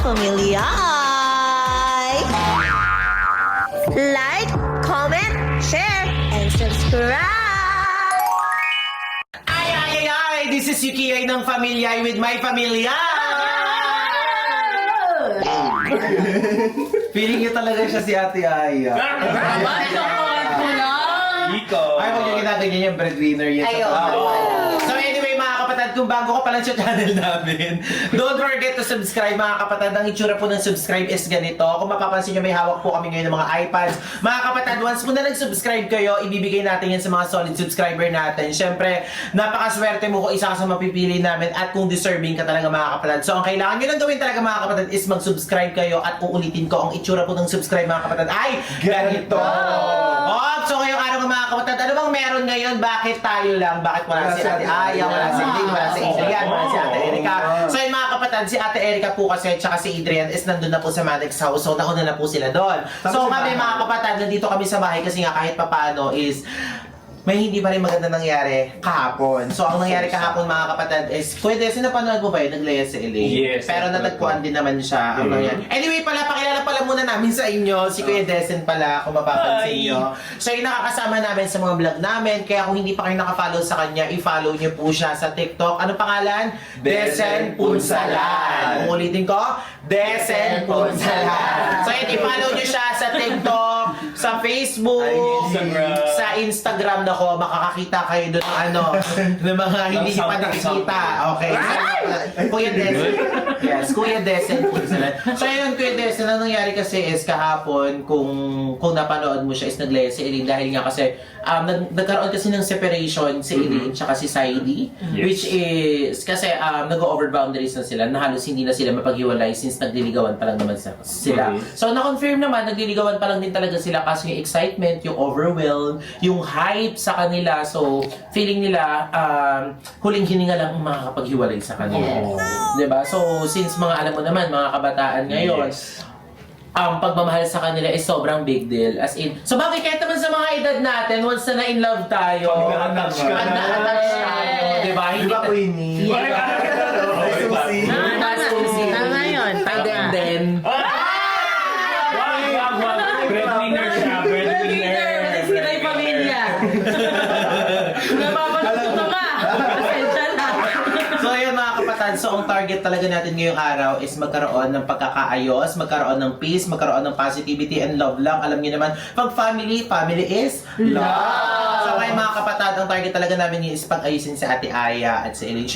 Familia. Like, comment, share, and subscribe! Ay! This is Yuki ng Familia with my Familia! Feeling niyo talaga siya si Ate Aya. Ay, huwag yung ginaganyan yung breadwinner yun sa tao. So anyway, mga kapatid, kung bago ka pa lang sa channel namin, don't forget to subscribe, mga kapatid. Ang itsura po ng subscribe is ganito. Kung mapapansin nyo, may hawak po kami ngayon ng mga iPads. Mga kapatid, once po na nag-subscribe kayo, ibibigay natin yan sa mga solid subscriber natin. Siyempre, napakaswerte mo kung isa ka sa mapipili namin at kung deserving ka talaga, mga kapatid. So ang kailangan nyo lang gawin talaga, mga kapatid, is mag-subscribe kayo at uulitin ko, ang itsura po ng subscribe, mga kapatid, ay ganito! So ngayong araw, mga kapatid, ano bang meron ngayon? Bakit tayo lang? Bakit wala si Ate Aya, wala si Lynn, wala si Adrian, wala si Ate Erica? So yung mga kapatid, si Ate Erica po kasi tsaka si Adrian is nandun na po sa Maddox House. So nauna na po sila doon. So kami, mga kapatid, nandito kami sa bahay kasi nga kahit papano is may hindi pa rin maganda nangyari kahapon. So ang nangyari kahapon, mga kapatid, is pwede, sinapanood mo ba yun? Nag-layas si Elaine. Yes. Pero natagpuan din naman siya. Ang nangyari. Anyway pala, pakilala pala muna namin sa inyo. Si Kuya Desen pala, kung mapapansin nyo. So yung nakakasama namin sa mga vlog namin. Kaya kung hindi pa kayo nakafollow sa kanya, i-follow nyo po siya sa TikTok. Anong pangalan? Desen Punsalan. Uulitin ko, Desen Punsalan. So yun, i-follow nyo siya sa TikTok, sa Facebook, sa Instagram na ko, makakakita kayo doon ng ano, ng mga hindi nyo pa nakikita. Okay. Kuya Desen. Yes, Kuya Desen Punsalan. So yun, Kuya Desen, ang nangyari kasi is kahapon, kung napanood mo siya, is naglaya si Eileen dahil nga kasi nagkaroon kasi ng separation si Eileen tsaka si Saidi, which is kasi nag-over boundaries na sila, na halos hindi na sila mapaghiwalay since nagliligawan pa lang naman sila. So na-confirm naman, nagliligawan pa lang din talaga sila kasi yung excitement, yung overwhelm, yung hype sa kanila. So feeling nila huling hininga lang ang makakapaghiwalay sa kanila. Diba? So since mga alam mo naman, mga kabataan ngayon, ang pagmamahal sa kanila is sobrang big deal. As in, so bakit kahit naman sa mga edad natin, once na na-in love tayo, na-attach ka. na-attach tayo, diba? Di ba, Queenie? Tama yun. Then, Breadwinner siya, breadwinner. Sila yung pamilya. Napapanood ko ka. Pasensya na. so ayun, mga kapatid, so ang target talaga natin ngayong araw is magkaroon ng pagkakaayos, magkaroon ng peace, magkaroon ng positivity and love lang. Alam niyo naman, pag family is love. So ngayon, mga kapatid, ang target talaga namin is pag-ayusin si Ate Aya at si Eileen.